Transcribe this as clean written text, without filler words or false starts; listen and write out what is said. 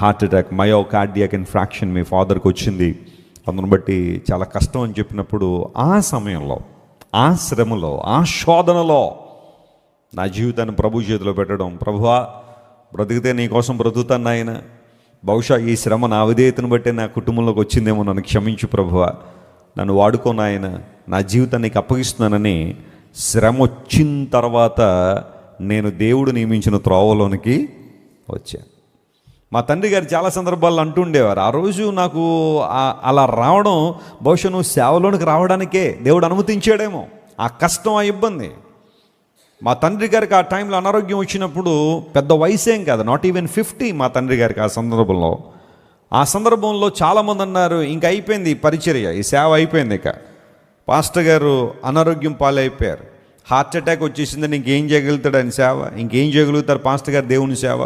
Heart attack, మయోకార్డియాక్ infarction మీ ఫాదర్కి వచ్చింది, అందును బట్టి చాలా కష్టం అని చెప్పినప్పుడు ఆ సమయంలో, ఆ శ్రమలో, ఆ శోధనలో నా జీవితాన్ని ప్రభు చేతిలో పెట్టడం, ప్రభువా బ్రతికితే నీ కోసం బ్రతుకుతాను నాయన, బహుశా ఈ శ్రమ నా విధేయతను బట్టే నా కుటుంబంలోకి వచ్చిందేమో, నన్ను క్షమించు ప్రభువా, నన్ను వాడుకో నాయన, నా జీవితాన్ని నీకు అప్పగిస్తున్నానని శ్రమ వచ్చిన తర్వాత నేను దేవుడు నియమించిన త్రోవలోనికి వచ్చాను. మా తండ్రి గారు చాలా సందర్భాల్లో అంటుండేవారు, ఆ రోజు నాకు అలా రావడం బహుశా నువ్వు సేవలోనికి రావడానికే దేవుడు అనుమతించాడేమో, ఆ కష్టం, ఆ ఇబ్బంది. మా తండ్రి గారికి ఆ టైంలో అనారోగ్యం వచ్చినప్పుడు పెద్ద వయసేం కాదు, నాట్ ఈవెన్ 50 మా తండ్రి గారికి ఆ సందర్భంలో చాలామంది అన్నారు, ఇంక అయిపోయింది ఈ పరిచర్య, ఈ సేవ అయిపోయింది, ఇక పాస్టర్ గారు అనారోగ్యం పాలైపోయారు, హార్ట్ అటాక్ వచ్చేసిందని ఇంకేం చేయగలుగుతాడు ఆయన సేవ, ఇంకేం చేయగలుగుతారు పాస్టర్ గారు దేవుని సేవ.